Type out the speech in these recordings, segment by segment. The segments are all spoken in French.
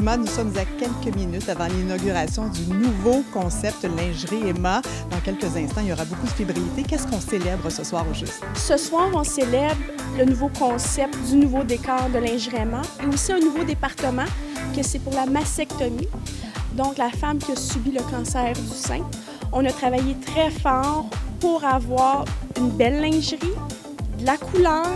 Emma, nous sommes à quelques minutes avant l'inauguration du nouveau concept lingerie Emma. Dans quelques instants, il y aura beaucoup de fébrilité. Qu'est-ce qu'on célèbre ce soir au juste? Ce soir, on célèbre le nouveau concept du nouveau décor de lingerie Emma et aussi un nouveau département que c'est pour la mastectomie, donc la femme qui a subi le cancer du sein. On a travaillé très fort pour avoir une belle lingerie, de la couleur,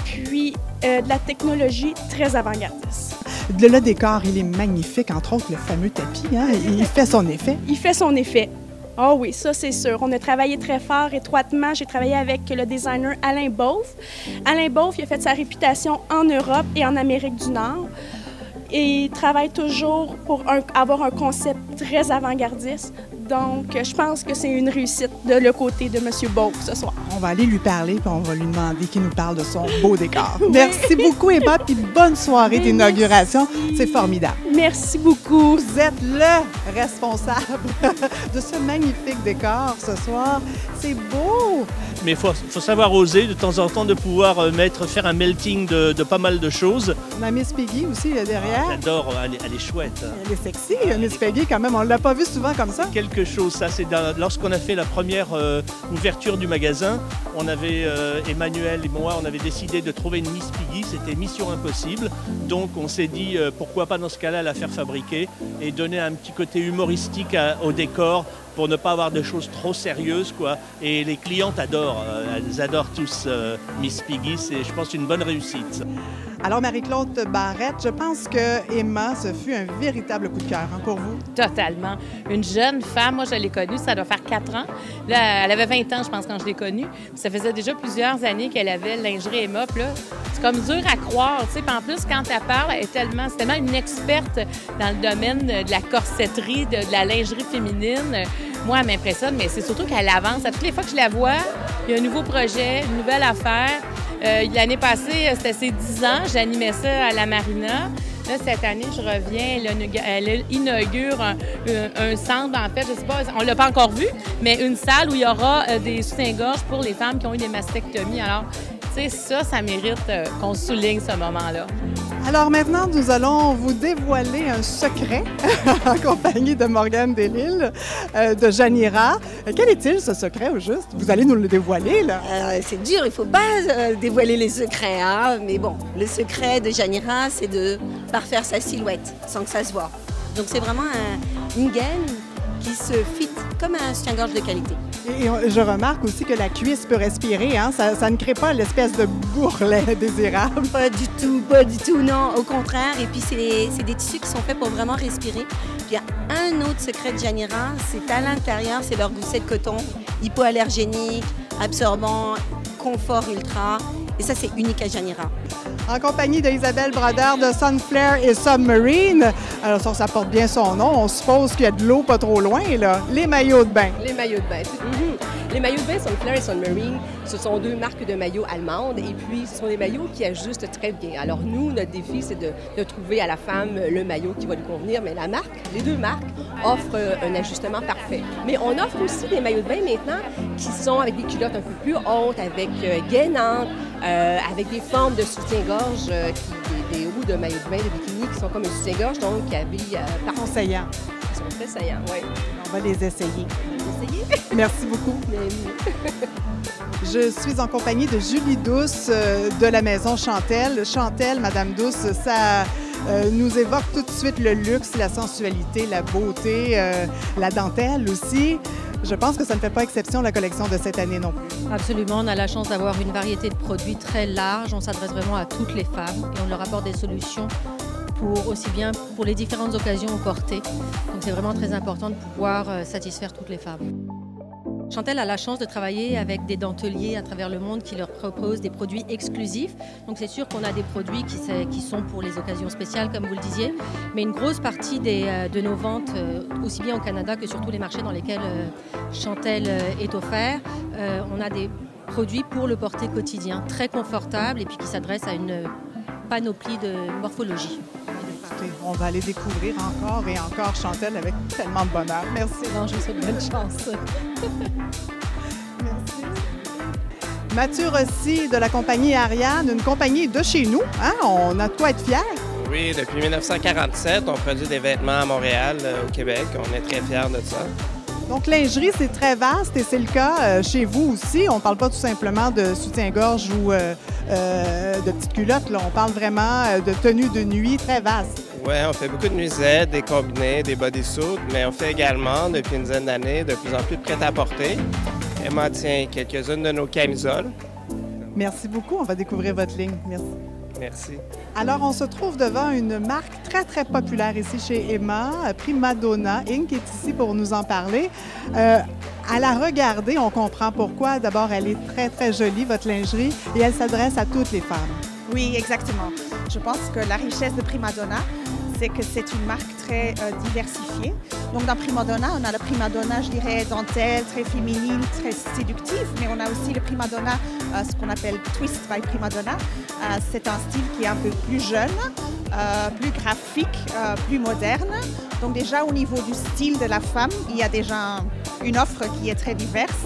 puis de la technologie très avant-gardiste. Le décor, il est magnifique, entre autres le fameux tapis, hein? Il fait son effet. Il fait son effet. Ah oui, ça c'est sûr. On a travaillé très fort, étroitement. J'ai travaillé avec le designer Alain Beauf. Alain Beauf, il a fait sa réputation en Europe et en Amérique du Nord. Et il travaille toujours pour avoir un concept très avant-gardiste. Donc, je pense que c'est une réussite de le côté de M. Beauf ce soir. On va aller lui parler puis on va lui demander qu'il nous parle de son beau décor. Oui. Merci beaucoup, Emma, puis bonne soirée d'inauguration. C'est formidable. Merci beaucoup. Vous êtes le responsable de ce magnifique décor ce soir. C'est beau! Mais il faut savoir oser de temps en temps de pouvoir faire un melting de pas mal de choses. On a Miss Peggy aussi là, derrière. J'adore, elle est chouette. Elle est sexy, Miss Peggy, quand même. On ne l'a pas vue souvent comme ça. Quelque chose, ça, c'est lorsqu'on a fait la première ouverture du magasin, on avait, Emmanuel et moi, on avait décidé de trouver une Miss Peggy. C'était mission impossible. Donc on s'est dit, pourquoi pas dans ce cas-là la faire fabriquer et donner un petit côté humoristique au décor, pour ne pas avoir de choses trop sérieuses, quoi. Et les clientes adorent, elles adorent tous Miss Peggy, c'est, je pense, une bonne réussite. Alors, Marie-Claude Barrette, je pense que Emma, ce fut un véritable coup de cœur hein, pour vous. Totalement. Une jeune femme, moi je l'ai connue, ça doit faire 4 ans. Là, elle avait 20 ans, je pense, quand je l'ai connue. Ça faisait déjà plusieurs années qu'elle avait lingerie Emma. Puis là, c'est comme dur à croire, tu sais. Puis en plus, quand elle parle, c'est tellement une experte dans le domaine de la corsetterie, de la lingerie féminine. Moi, elle m'impressionne, mais c'est surtout qu'elle avance. À toutes les fois que je la vois, il y a un nouveau projet, une nouvelle affaire. L'année passée, c'était ses 10 ans, j'animais ça à la Marina. Là, cette année, je reviens, elle inaugure un centre, en fait, je sais pas, on ne l'a pas encore vu, mais une salle où il y aura des soutiens-gorge pour les femmes qui ont eu des mastectomies. Alors, tu sais, ça mérite qu'on souligne ce moment-là. Alors maintenant, nous allons vous dévoiler un secret en compagnie de Morgane Delisle, de Janira. Quel est-il, ce secret, au juste? Vous allez nous le dévoiler, là? C'est dur, il ne faut pas dévoiler les secrets, hein? Mais bon, le secret de Janira, c'est de parfaire sa silhouette sans que ça se voit. Donc c'est vraiment une gaine qui se fit comme un soutien-gorge de qualité. Et je remarque aussi que la cuisse peut respirer, hein? Ça ne crée pas l'espèce de bourrelet désirable. Pas du tout, non, au contraire. Et puis c'est des tissus qui sont faits pour vraiment respirer. Puis il y a un autre secret de Janira, c'est à l'intérieur, c'est leur gousset de coton, hypoallergénique, absorbant, confort ultra. Et ça, c'est unique à Janira. En compagnie d'Isabelle Brodeur de Sunflare et Submarine. Alors, ça porte bien son nom. On suppose qu'il y a de l'eau pas trop loin, là. Les maillots de bain. Les maillots de bain. Les maillots de bain Sunflare et Submarine, ce sont 2 marques de maillots allemandes. Et puis, ce sont des maillots qui ajustent très bien. Alors, nous, notre défi, c'est de trouver à la femme le maillot qui va lui convenir. Mais les 2 marques offrent un ajustement parfait. Mais on offre aussi des maillots de bain maintenant qui sont avec des culottes un peu plus hautes, avec gainantes, avec des formes de soutien-gorge, des roues de maillot de bain, de bikini qui sont comme un soutien-gorge, donc qui habillent par saillants. Ils sont très saillants, oui. On va les essayer. Merci beaucoup. Je suis en compagnie de Julie Douce de la maison Chantel. Chantel, Madame Douce, ça nous évoque tout de suite le luxe, la sensualité, la beauté, la dentelle aussi. Je pense que ça ne fait pas exception la collection de cette année non plus. Absolument, on a la chance d'avoir une variété de produits très large. On s'adresse vraiment à toutes les femmes et on leur apporte des solutions aussi bien pour les différentes occasions au portées. Donc c'est vraiment très important de pouvoir satisfaire toutes les femmes. Chantel a la chance de travailler avec des denteliers à travers le monde qui leur proposent des produits exclusifs. Donc c'est sûr qu'on a des produits qui sont pour les occasions spéciales, comme vous le disiez, mais une grosse partie de nos ventes, aussi bien au Canada que sur tous les marchés dans lesquels Chantel est offert, on a des produits pour le porter quotidien, très confortables et puis qui s'adressent à une panoplie de morphologie. On va aller découvrir encore et encore Chantel avec tellement de bonheur. Merci. Non, je vous souhaite bonne chance. Merci. Mathieu Rossi de la compagnie Ariane, une compagnie de chez nous. Hein? On a de quoi être fiers. Oui, depuis 1947, on produit des vêtements à Montréal, au Québec. On est très fiers de ça. Donc, lingerie, c'est très vaste et c'est le cas chez vous aussi. On ne parle pas tout simplement de soutien-gorge ou de petites culottes. Là. On parle vraiment de tenues de nuit très vastes. Oui, on fait beaucoup de nuisettes, des combinés, des bodysuits, mais on fait également, depuis une dizaine d'années, de plus en plus de prêt-à-porter. Emma tient quelques-unes de nos camisoles. Merci beaucoup. On va découvrir votre ligne. Merci. Merci. Alors, on se trouve devant une marque très, très populaire ici chez Emma, Prima Donna Inc. est ici pour nous en parler. À la regarder, on comprend pourquoi. D'abord, elle est très, très jolie, votre lingerie, et elle s'adresse à toutes les femmes. Oui, exactement. Je pense que la richesse de Prima Donna, c'est que c'est une marque très diversifiée. Donc dans Prima Donna, on a le Prima Donna, je dirais, dentelle, très féminine, très séductive, mais on a aussi le Prima Donna, ce qu'on appelle Twist by Prima Donna. C'est un style qui est un peu plus jeune, plus graphique, plus moderne. Donc déjà au niveau du style de la femme, il y a déjà une offre qui est très diverse.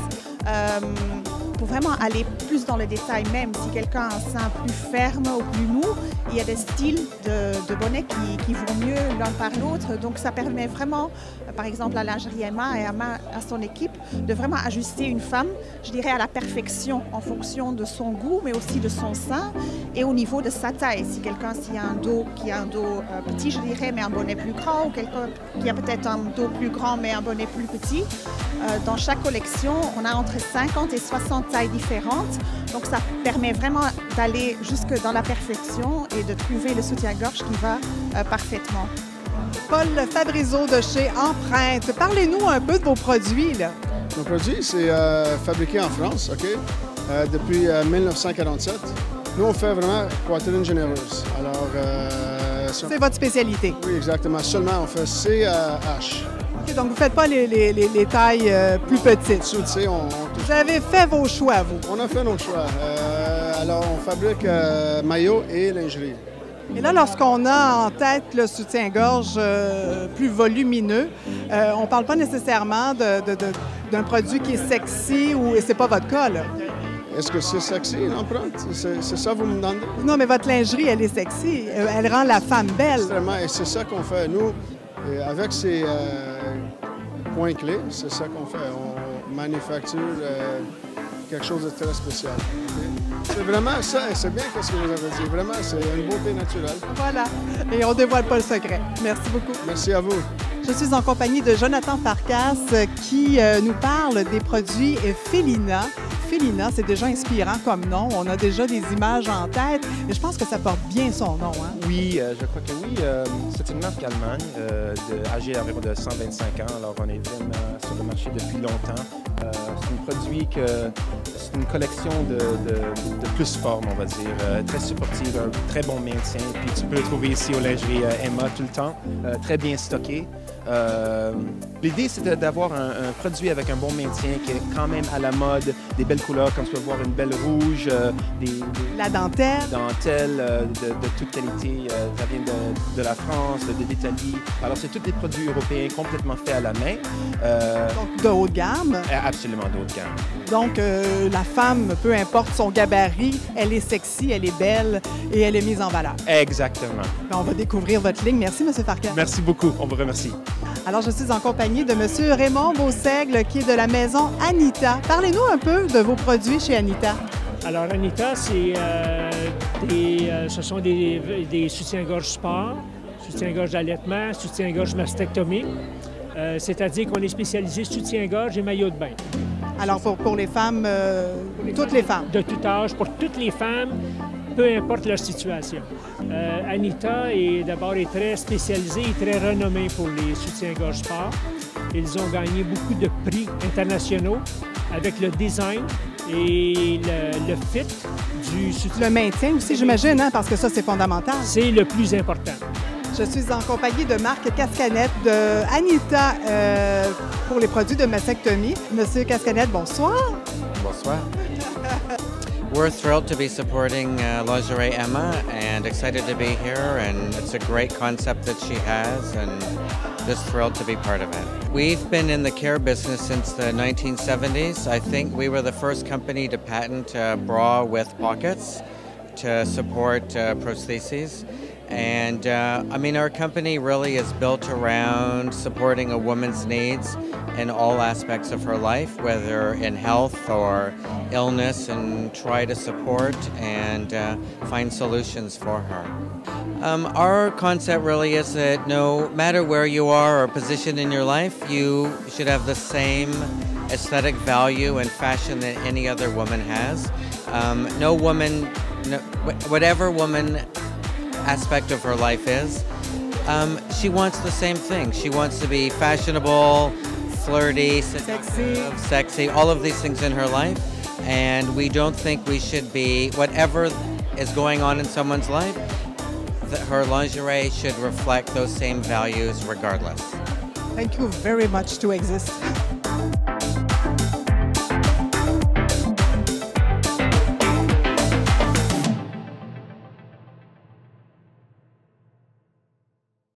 Pour vraiment aller plus dans le détail même, si quelqu'un a un sein plus ferme ou plus mou, il y a des styles de bonnets qui vont mieux l'un par l'autre. Donc ça permet vraiment, par exemple à Lingerie Emma et à son équipe, de vraiment ajuster une femme, je dirais, à la perfection en fonction de son goût, mais aussi de son sein et au niveau de sa taille. Si quelqu'un a un dos qui a un dos petit, je dirais, mais un bonnet plus grand, ou quelqu'un qui a peut-être un dos plus grand mais un bonnet plus petit, dans chaque collection, on a entre 50 et 60 tailles différentes. Donc, ça permet vraiment d'aller jusque dans la perfection et de trouver le soutien-gorge qui va parfaitement. Paul Fabrizo de chez Empreinte, parlez-nous un peu de vos produits, là. Nos produits, c'est fabriqué en France, OK, depuis 1947. Nous, on fait vraiment poitrine généreuse. Alors, c'est votre spécialité? Oui, exactement. Seulement, on fait CH. Okay, donc, vous ne faites pas les tailles plus petites? Vous avez fait vos choix, vous? On a fait nos choix. Alors, on fabrique maillots et lingerie. Et là, lorsqu'on a en tête le soutien-gorge plus volumineux, on ne parle pas nécessairement d'un produit qui est sexy et c'est pas votre cas, là. Est-ce que c'est sexy, l'empreinte? C'est ça que vous me demandez? Non, mais votre lingerie, elle est sexy. Elle rend la femme belle. Extrêmement, et c'est ça qu'on fait. Nous, avec ces points clés, c'est ça qu'on fait. On manufacture quelque chose de très spécial. Okay? C'est vraiment ça, et c'est bien ce que vous avez dit. Vraiment, c'est une beauté naturelle. Voilà. Et on ne dévoile pas le secret. Merci beaucoup. Merci à vous. Je suis en compagnie de Jonathan Farkas qui nous parle des produits Felina. Felina, c'est déjà inspirant comme nom. On a déjà des images en tête et je pense que ça porte bien son nom. Hein? Oui, je crois que oui. C'est une marque allemande âgée à environ de 125 ans. Alors, on est vraiment sur le marché depuis longtemps. C'est un produit c'est une collection de plus forme, on va dire. Très supportive, un très bon maintien. Puis tu peux le trouver ici aux lingeries Emma tout le temps. Très bien stocké. L'idée, c'était d'avoir un produit avec un bon maintien qui est quand même à la mode, des belles couleurs, comme tu peux voir une belle rouge, la dentelle. De toute qualité, ça vient de la France, de l'Italie. Alors, c'est tous des produits européens complètement faits à la main. Donc, de haut de gamme? Absolument de haut de gamme. Donc, la femme, peu importe son gabarit, elle est sexy, elle est belle et elle est mise en valeur. Exactement. On va découvrir votre ligne. Merci, M. Farkas. Merci beaucoup. On vous remercie. Alors, je suis en compagnie de M. Raymond Beausègle, qui est de la maison Anita. Parlez-nous un peu de vos produits chez Anita. Alors, Anita, ce sont des soutiens-gorge sport, soutiens-gorge d'allaitement, soutiens-gorge mastectomie. C'est-à-dire qu'on est spécialisé soutien-gorge et maillot de bain. Alors, pour les femmes, toutes les femmes? De tout âge, pour toutes les femmes, peu importe leur situation. Anita est très spécialisée et très renommée pour les soutiens-gorge sport. Ils ont gagné beaucoup de prix internationaux avec le design et le fit du soutien. Le maintien aussi, j'imagine, hein, parce que ça, c'est fondamental. C'est le plus important. Je suis en compagnie de Marc Cascanette de Anita pour les produits de mastectomie. Monsieur Cascanette, bonsoir. Bonsoir. We're thrilled to be supporting Lingerie Emma and excited to be here, and it's a great concept that she has and just thrilled to be part of it. We've been in the care business since the 1970s. I think we were the first company to patent a bra with pockets to support prostheses. And I mean, our company really is built around supporting a woman's needs in all aspects of her life, whether in health or illness, and try to support and find solutions for her. Our concept really is that no matter where you are or position in your life, you should have the same aesthetic value and fashion that any other woman has. No woman, whatever woman aspect of her life is, she wants the same thing. She wants to be fashionable, flirty, sexy, all of these things in her life. And we don't think we should be, whatever is going on in someone's life, that her lingerie should reflect those same values regardless. Thank you very much to exist.